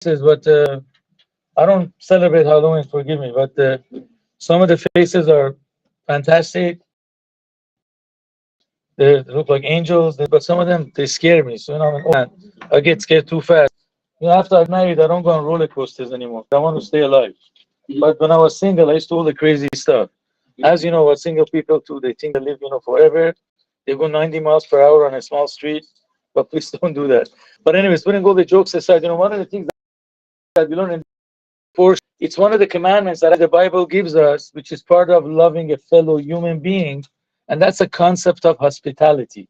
but I don't celebrate Halloween. Forgive me, but some of the faces are fantastic. They look like angels, but some of them they scare me. So I'm an old man. I get scared too fast. After I'm married, I don't go on roller coasters anymore. I want to stay alive. But when I was single, I used to do all the crazy stuff. As you know, what single people do, they think they live, forever. They go 90 miles per hour on a small street. But please don't do that. But anyways, putting all the jokes aside, one of the things that we learn in portion, it's one of the commandments that the Bible gives us, which is part of loving a fellow human being, and that's a concept of hospitality.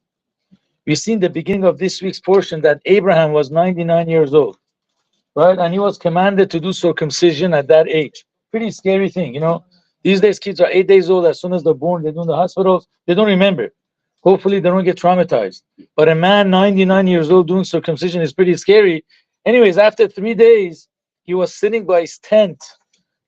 We see in the beginning of this week's portion that Abraham was 99 years old, right? And he was commanded to do circumcision at that age. Pretty scary thing. These days, kids are 8 days old. As soon as they're born, they do in the hospitals. They don't remember. Hopefully, they don't get traumatized. But a man 99 years old doing circumcision is pretty scary. Anyways, after 3 days, he was sitting by his tent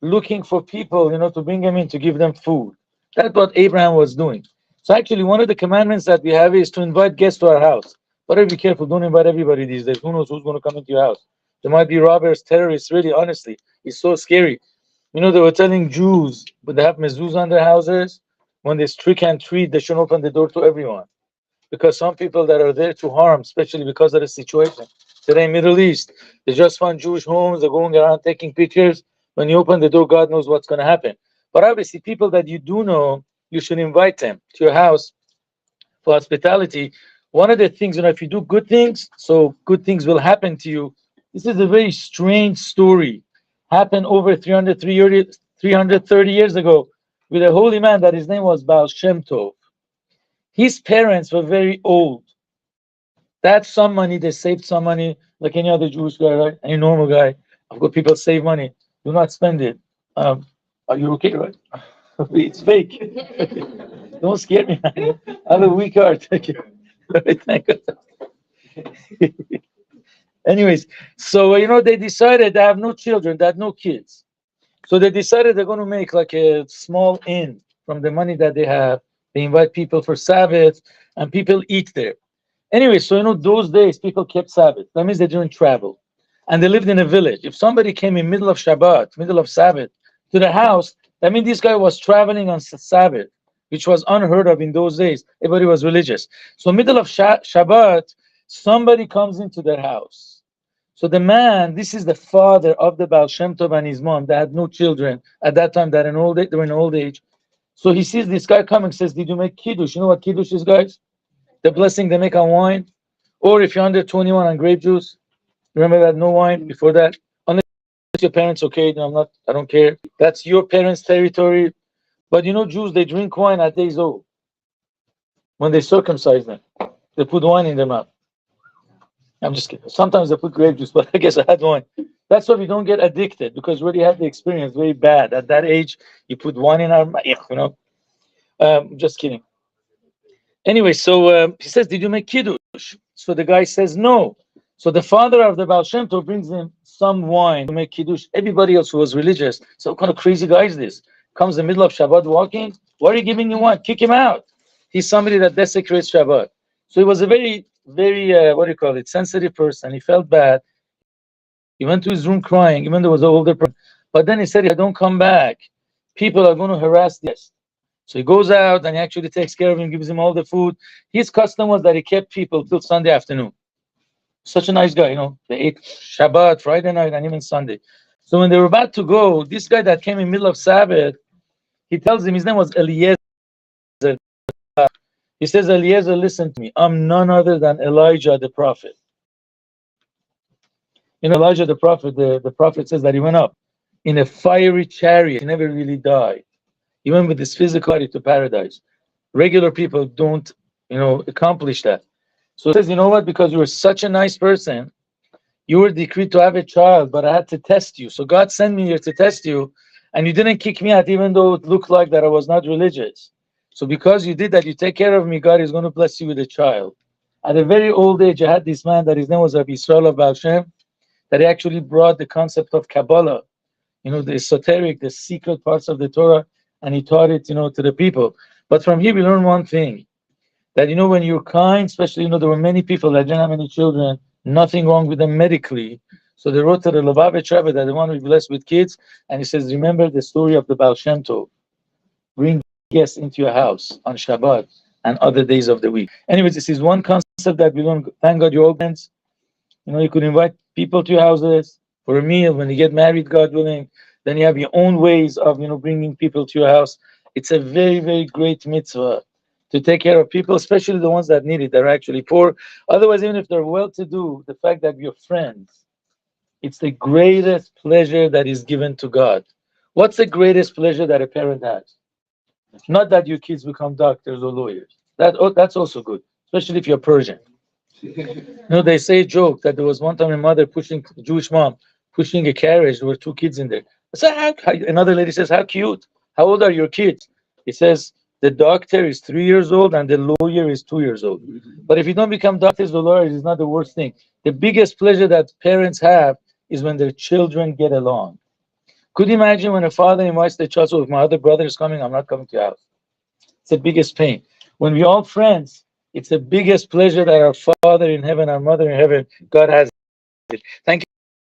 looking for people, to bring him in to give them food. That's what Abraham was doing. So actually, one of the commandments that we have is to invite guests to our house. But be careful, don't invite everybody these days. Who knows who's going to come into your house? There might be robbers, terrorists, really, honestly. It's so scary. They were telling Jews, but they have mezuzah on their houses. When there's trick and treat, they shouldn't open the door to everyone. Because some people that are there to harm, especially because of the situation. Today in Middle East, they just found Jewish homes, they're going around taking pictures. When you open the door, God knows what's going to happen. But obviously, people that you do know, you should invite them to your house for hospitality. One of the things, if you do good things, so good things will happen to you. This is a very strange story. Happened over 330 years ago with a holy man that his name was Baal Shem Tov. His parents were very old. That's some money, they saved some money, like any other Jewish guy, right? Any normal guy. I've got people save money. Do not spend it. Are you okay, right? It's fake. Don't scare me, man. I have a weak heart. Thank you. Thank God. Anyways, so they decided they have no children, they had no kids. So they decided they're going to make like a small inn from the money that they have. They invite people for Sabbath, and people eat there. Anyway, so those days people kept Sabbath. That means they didn't travel. And they lived in a village. If somebody came in middle of Shabbat, middle of Sabbath, to the house, that means this guy was traveling on Sabbath, which was unheard of in those days. Everybody was religious. So middle of Shabbat, somebody comes into their house. So the man, this is the father of the Baal Shem Tov and his mom. They had no children at that time. They were in old age. So he sees this guy coming, says, "Did you make kiddush?" You know what kiddush is, guys? The blessing they make on wine. Or if you're under 21 on grape juice, remember that no wine before that. Unless your parents, okay, no, I don't care. That's your parents' territory. But Jews, they drink wine at days old. When they circumcise them, they put wine in their mouth. I'm just kidding. Sometimes they put grape juice, but I guess I had wine. That's why we don't get addicted, because we already had the experience very bad. At that age, you put wine in our mouth, just kidding. Anyway, so he says, "Did you make kiddush?" So the guy says, "No." So the father of the Baal Shem Tov brings him some wine to make kiddush. Everybody else who was religious, so what kind of crazy guy is this? Comes in the middle of Shabbat walking. Why are you giving him wine? Kick him out. He's somebody that desecrates Shabbat. So he was a very, very, sensitive person. He felt bad. He went to his room crying, even though he was an older person. But then he said, "If I don't come back, people are going to harass the guest." So he goes out and he actually takes care of him, gives him all the food. His custom was that he kept people till Sunday afternoon. Such a nice guy, They ate Shabbat, Friday night, and even Sunday. So when they were about to go, this guy that came in the middle of Sabbath, he tells him, his name was Eliezer. He says, "Eliezer, listen to me. I'm none other than Elijah the prophet." Elijah the prophet, the prophet says that he went up in a fiery chariot. He never really died. He went with his physical body to paradise. Regular people don't, accomplish that. So he says, "You know what? Because you were such a nice person, you were decreed to have a child, but I had to test you. So God sent me here to test you, and you didn't kick me out, even though it looked like that I was not religious. So because you did that, you take care of me, God is going to bless you with a child." At a very old age, I had this man that his name was Rabbi Yisrael of Baal Shem, that he actually brought the concept of Kabbalah, the esoteric, the secret parts of the Torah, and he taught it, to the people. But from here, we learn one thing, that, when you're kind, especially, there were many people that didn't have any children, nothing wrong with them medically. So they wrote to the Lubavitch Rebbe that they want to be blessed with kids, and he says, remember the story of the Baal Shem Tov. Bring guests into your house on Shabbat and other days of the week. Anyways, this is one concept that we learn. Thank God you're all friends. You know, you could invite people to your houses for a meal when you get married, God willing. Then you have your own ways of, bringing people to your house. It's a very, very great mitzvah to take care of people, especially the ones that need it. They're actually poor. Otherwise, even if they're well-to-do, the fact that you're friends, it's the greatest pleasure that is given to God. What's the greatest pleasure that a parent has? Not that your kids become doctors or lawyers. That's also good, especially if you're Persian. They say a joke that there was one time a Jewish mom pushing a carriage. There were two kids in there. Another lady says, how cute. How old are your kids? He says, the doctor is 3 years old and the lawyer is 2 years old. But if you don't become doctors or lawyers, it's not the worst thing. The biggest pleasure that parents have is when their children get along. Could you imagine when a father invites their child, so if my other brother is coming, I'm not coming to your house. It's the biggest pain. When we're all friends, it's the biggest pleasure that our Father in heaven, our Mother in heaven, God has it. Thank you.